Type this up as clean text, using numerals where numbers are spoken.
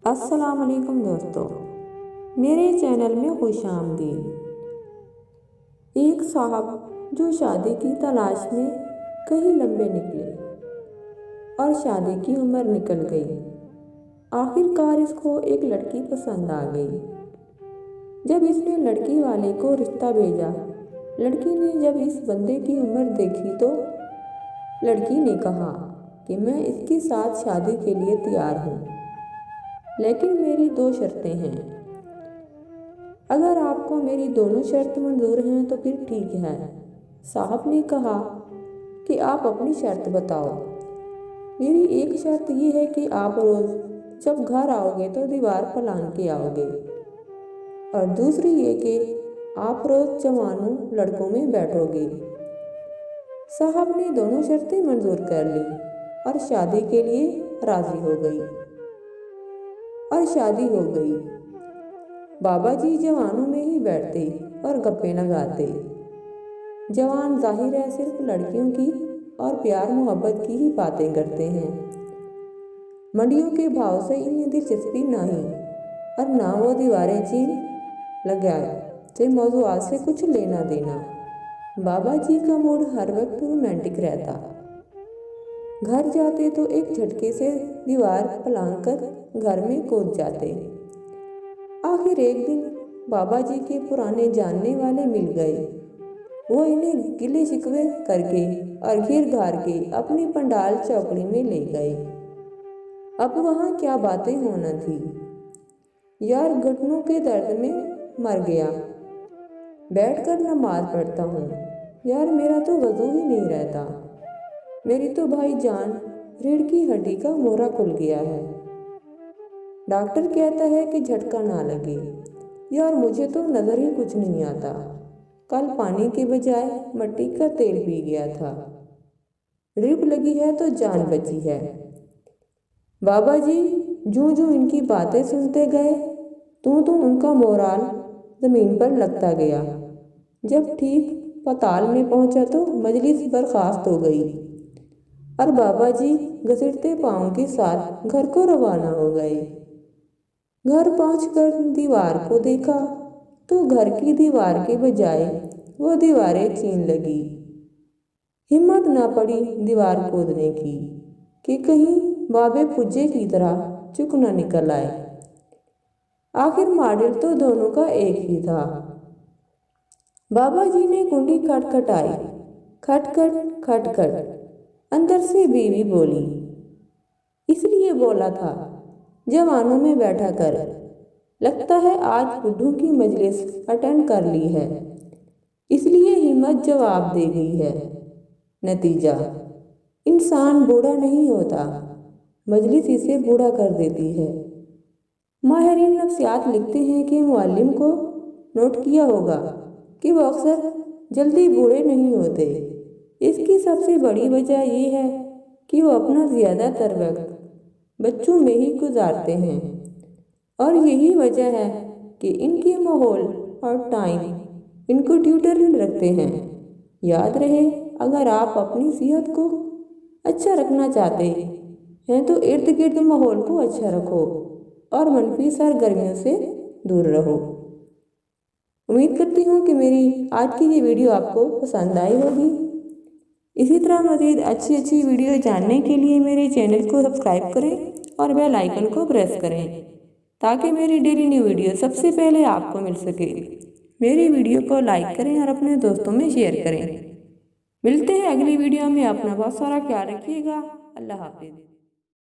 अस्सलाम वालेकुम दोस्तों, मेरे चैनल में खुश आमदीद। एक साहब जो शादी की तलाश में कहीं लंबे निकले और शादी की उम्र निकल गई। आखिरकार इसको एक लड़की पसंद आ गई। जब इसने लड़की वाले को रिश्ता भेजा, लड़की ने जब इस बंदे की उम्र देखी तो लड़की ने कहा कि मैं इसके साथ शादी के लिए तैयार हूँ, लेकिन मेरी 2 शर्तें हैं। अगर आपको मेरी दोनों शर्त मंजूर हैं तो फिर ठीक है। साहब ने कहा कि आप अपनी शर्त बताओ। मेरी एक शर्त ये है कि आप रोज़ जब घर आओगे तो दीवार पर लांग के आओगे, और दूसरी ये कि आप रोज़ जवानों लड़कों में बैठोगे। साहब ने दोनों शर्तें मंजूर कर ली और शादी के लिए राज़ी हो गई और शादी हो गई। बाबा जी जवानों में ही बैठते और गप्पे लगाते। जवान जाहिर है सिर्फ लड़कियों की और प्यार मोहब्बत की ही बातें करते हैं। मंडियों के भाव से इन्हें दिलचस्पी नहीं, और ना वो दीवारें चीन लगाए से मौजूआत से कुछ लेना देना। बाबा जी का मूड हर वक्त रोमांटिक रहता। घर जाते तो एक झटके से दीवार पलांग कर घर में कूद जाते। आखिर एक दिन बाबा जी के पुराने जानने वाले मिल गए। वो इन्हें गिले शिकवे करके और घिर घार के अपनी पंडाल चौकड़ी में ले गए। अब वहाँ क्या बातें होना थी। यार घुटनों के दर्द में मर गया, बैठकर नमाज पढ़ता हूँ। यार मेरा तो वजू ही नहीं रहता। मेरी तो भाई जान रीढ़ की हड्डी का मोहरा खुल गया है। डॉक्टर कहता है कि झटका ना लगे। यार मुझे तो नज़र ही कुछ नहीं आता। कल पानी के बजाय मिट्टी का तेल पी गया था। ड्रिप लगी है तो जान बची है। बाबा जी जूं जूं इनकी बातें सुनते गए तो उनका मोराल ज़मीन पर लगता गया। जब ठीक पताल में पहुंचा तो मजलिस बर्खास्त हो गई और बाबा जी घसीटते पाँव के साथ घर को रवाना हो गए। घर पहुंचकर दीवार को देखा तो घर की दीवार के बजाय वो दीवारें चीन लगी। हिम्मत ना पड़ी दीवार खोदने की कि कहीं बाबे पुज्जे की तरह चुक न निकल आए। आखिर मॉडल तो दोनों का एक ही था। बाबा जी ने कुंडी खटखटाई। खटखट खटखट। अंदर से बीवी बोली, इसलिए बोला था जवानों में बैठा कर। लगता है आज बुढ़ों की मजलिस अटेंड कर ली है, इसलिए हिम्मत जवाब दे गई है। नतीजा, इंसान बूढ़ा नहीं होता, मजलिस इसे बूढ़ा कर देती है। माहिरीन नफ्सियात लिखते हैं कि मुअल्लिम को नोट किया होगा कि वो अक्सर जल्दी बूढ़े नहीं होते। इसकी सबसे बड़ी वजह ये है कि वो अपना ज़्यादातर वक्त बच्चों में ही गुजारते हैं, और यही वजह है कि इनके माहौल और टाइम इनको ट्यूटर रखते हैं। याद रहे, अगर आप अपनी सेहत को अच्छा रखना चाहते हैं तो इर्द गिर्द माहौल को अच्छा रखो और मनफी सरगर्मियों से दूर रहो। उम्मीद करती हूँ कि मेरी आज की ये वीडियो आपको पसंद आई होगी। इसी तरह मज़ीद अच्छी वीडियो जानने के लिए मेरे चैनल को सब्सक्राइब करें और बेल आइकन को प्रेस करें, ताकि मेरी डेली न्यू वीडियो सबसे पहले आपको मिल सके। मेरी वीडियो को लाइक करें और अपने दोस्तों में शेयर करें। मिलते हैं अगली वीडियो में। अपना बहुत सारा ख्याल रखिएगा। अल्लाह हाफिज़।